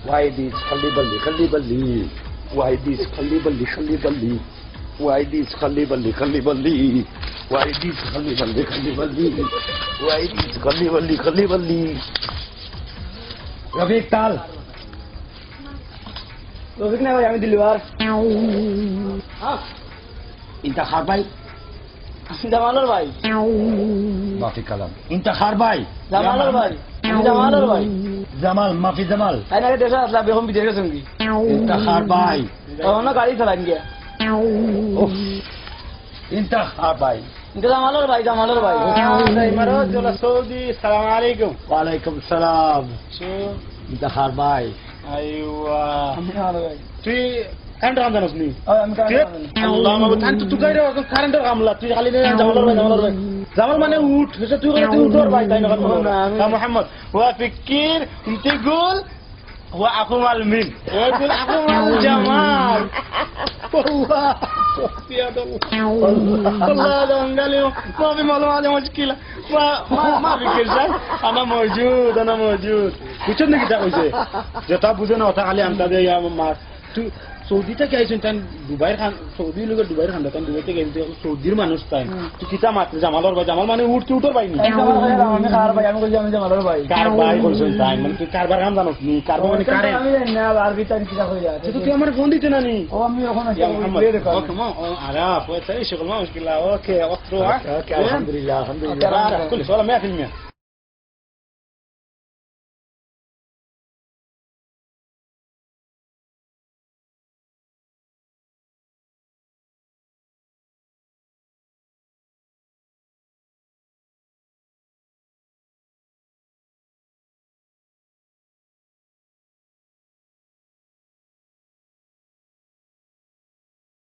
Why this khali balli? Why this khali balli? Why this khali balli? Why this khali balli? Why this khali balli? Rafiq Tal. Rafiq না ভাই আমি দিলবার ইন্তাখার ভাই জামালের ভাই মাফি কালাম ইন্তাখার ভাই জামালের ভাই জামালের ভাই জামাল মাফি জামাল তাই না দেশে আসলাম এখন বিদেশে সঙ্গী ইন্তাখার ভাই তখন গাড়ি চালান গিয়া ইন্তাখার ভাই জামালের ভাই সৌদি সালাম আলাইকুম ওয়ালাইকুম সালাম ইন্তাখার ভাই আইওয়া আমি ভালো ভাই তুই কারেন্ট কাম জানোস নি আমি আল্লাহ মাবুদ আন তুই গাইরে কারেন্টের কামলা তুই খালি জামাল ভাই জামাল মানে উঠ তুই উঠর ভাই তাই না মোহাম্মদ ওয়া ফিকির انت قول هو اخو المين ويقول اخو الجمال والله يا والله ده قال لي ما في معلومه على مشكله ما في كرجال انا موجود বুঝছেন নাকি তা কইছে যেটা বুঝে না ওটা খালি আনতা দে আমার তুই সৌদি থেকে আইছেন তাই দুবাইয়ের খান সৌদি লোক দুবাইয়ের খান তাই দুবাই থেকে আইছেন সৌদির মানুষ তাই তুই কিতা মাত্র জামালর ভাই জামাল মানে উঠর ভাই নি আমি খার ভাই আমি কইছি আমি জামালের ভাই কার ভাই বলছেন তাই মানে তুই কারবার কাম জানোস নি কারবার মানে কারে আমি না আরবি তাই কিটা হই যায় তুই আমার ফোন দিতে না নি ও আমি এখন يا محمد اوكي ما عرف وتعيش شغل ما مشكله اوكي اطروح الحمد لله كل سؤال 100%